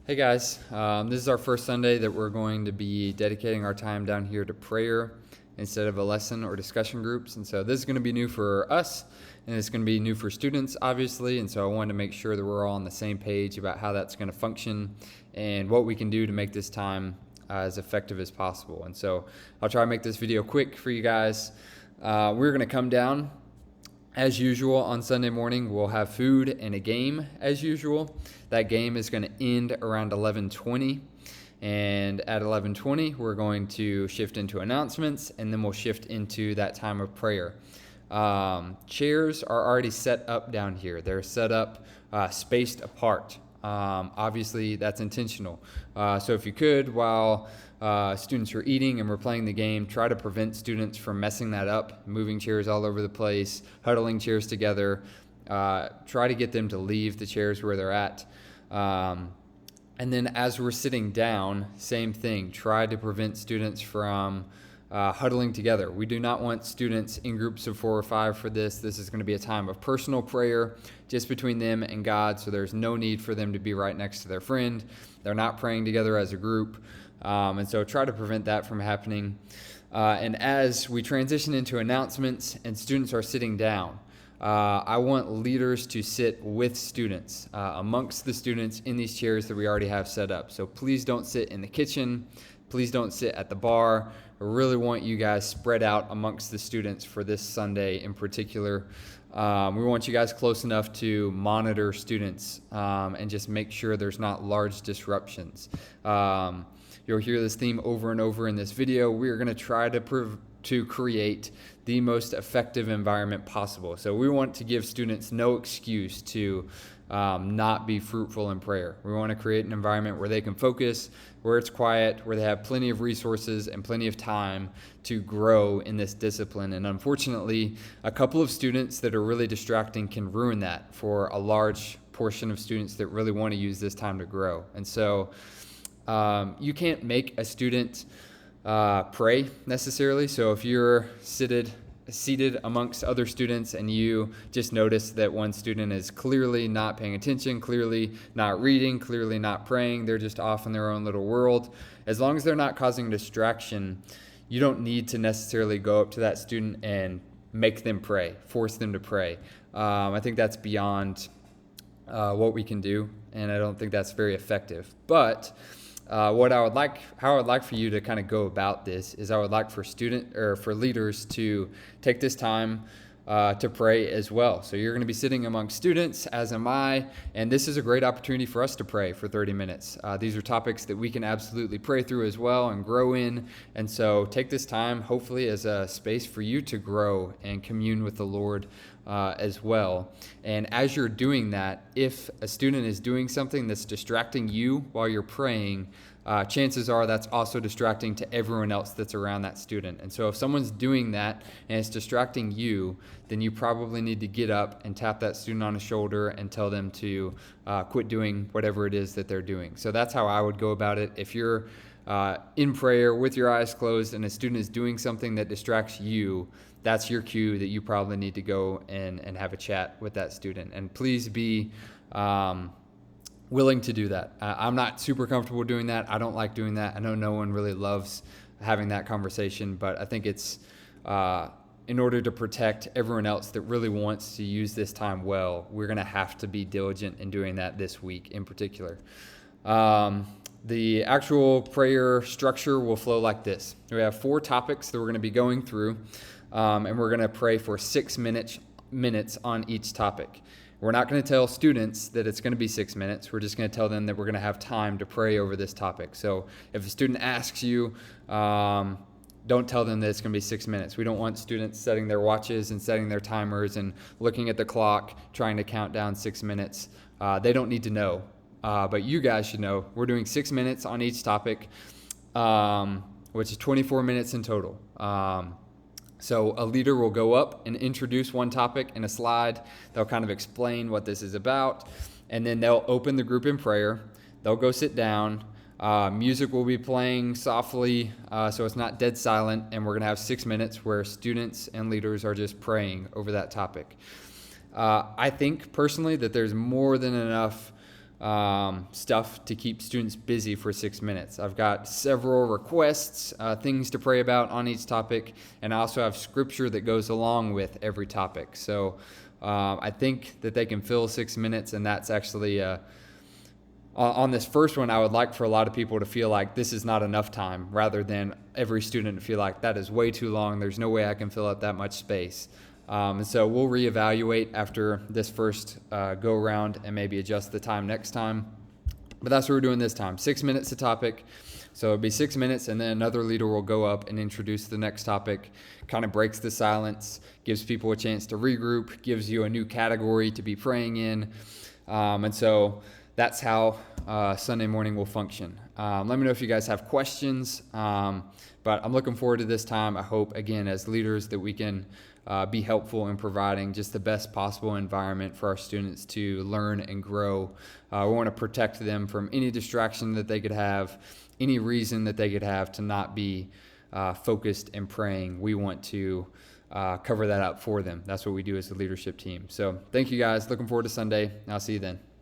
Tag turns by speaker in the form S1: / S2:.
S1: Hey guys, this is our first Sunday that we're going to be dedicating our time down here to prayer instead of a lesson or discussion groups. And so this is going to be new for us and it's going to be new for students, obviously. And so I wanted to make sure that we're all on the same page about how that's going to function and what we can do to make this time as effective as possible. And so I'll try to make this video quick for you guys. We're going to come down. As usual, on Sunday morning, we'll have food and a game as usual. That game is going to end around 11:20. And at 11:20, we're going to shift into announcements, and then we'll shift into that time of prayer. Chairs are already set up down here. They're set up spaced apart. Obviously, that's intentional. So if you could, while students are eating and we're playing the game, try to prevent students from messing that up, moving chairs all over the place, huddling chairs together. Try to get them to leave the chairs where they're at. And then as we're sitting down, same thing. Try to prevent students from huddling together. We do not want students in groups of 4 or 5 for this. This is going to be a time of personal prayer just between them and God, so there's no need for them to be right next to their friend. They're not praying together as a group, and so try to prevent that from happening. And as we transition into announcements and students are sitting down, I want leaders to sit with students, amongst the students in these chairs that we already have set up. So please don't sit in the kitchen. Please don't sit at the bar. I really want you guys spread out amongst the students for this Sunday in particular. We want you guys close enough to monitor students and just make sure there's not large disruptions. You'll hear this theme over and over in this video. We're going to try to create the most effective environment possible. So we want to give students no excuse to not be fruitful in prayer. We want to create an environment where they can focus, where it's quiet, where they have plenty of resources and plenty of time to grow in this discipline. And unfortunately, a couple of students that are really distracting can ruin that for a large portion of students that really want to use this time to grow. And so you can't make a student pray necessarily. So if you're seated amongst other students and you just notice that one student is clearly not paying attention, clearly not reading, clearly not praying, they're just off in their own little world, as long as they're not causing distraction, you don't need to necessarily go up to that student and make them pray, force them to pray. I think that's beyond what we can do, and I don't think that's very effective. But how I would like for you to kind of go about this is I would like for leaders to take this time to pray as well. So you're going to be sitting among students, as am I, and this is a great opportunity for us to pray for 30 minutes. These are topics that we can absolutely pray through as well and grow in, and so take this time hopefully as a space for you to grow and commune with the Lord as well. And as you're doing that, if a student is doing something that's distracting you while you're praying, chances are that's also distracting to everyone else that's around that student. And so if someone's doing that and it's distracting you, then you probably need to get up and tap that student on the shoulder and tell them to quit doing whatever it is that they're doing. So that's how I would go about it. If you're in prayer with your eyes closed and a student is doing something that distracts you, that's your cue that you probably need to go and have a chat with that student. And please be willing to do that. I'm not super comfortable doing that. I don't like doing that. I know no one really loves having that conversation, but I think it's in order to protect everyone else that really wants to use this time well, we're going to have to be diligent in doing that this week in particular. The actual prayer structure will flow like this. We have 4 topics that we're going to be going through, and we're going to pray for 6 minutes on each topic. We're not going to tell students that it's going to be 6 minutes. We're just going to tell them that we're going to have time to pray over this topic. So if a student asks you, don't tell them that it's going to be 6 minutes. We don't want students setting their watches and setting their timers and looking at the clock, trying to count down 6 minutes. They don't need to know. But you guys should know we're doing 6 minutes on each topic, which is 24 minutes in total. So a leader will go up and introduce one topic in a slide. They'll kind of explain what this is about, and then they'll open the group in prayer. They'll go sit down. Music will be playing softly, so it's not dead silent, and we're going to have 6 minutes where students and leaders are just praying over that topic. I think personally that there's more than enough stuff to keep students busy for 6 minutes. I've got several requests, things to pray about on each topic, and I also have scripture that goes along with every topic. So I think that they can fill 6 minutes, and that's actually on this first one, I would like for a lot of people to feel like this is not enough time, rather than every student to feel like that is way too long. There's no way I can fill up that much space. And so we'll reevaluate after this first go around and maybe adjust the time next time. But that's what we're doing this time. 6 minutes a topic. So it'll be 6 minutes, and then another leader will go up and introduce the next topic, kind of breaks the silence, gives people a chance to regroup, gives you a new category to be praying in. And so that's how Sunday morning will function. Let me know if you guys have questions. But I'm looking forward to this time. I hope, again, as leaders, that we can be helpful in providing just the best possible environment for our students to learn and grow. We want to protect them from any distraction that they could have, any reason that they could have to not be focused and praying. We want to cover that up for them. That's what we do as a leadership team. So thank you guys. Looking forward to Sunday. I'll see you then.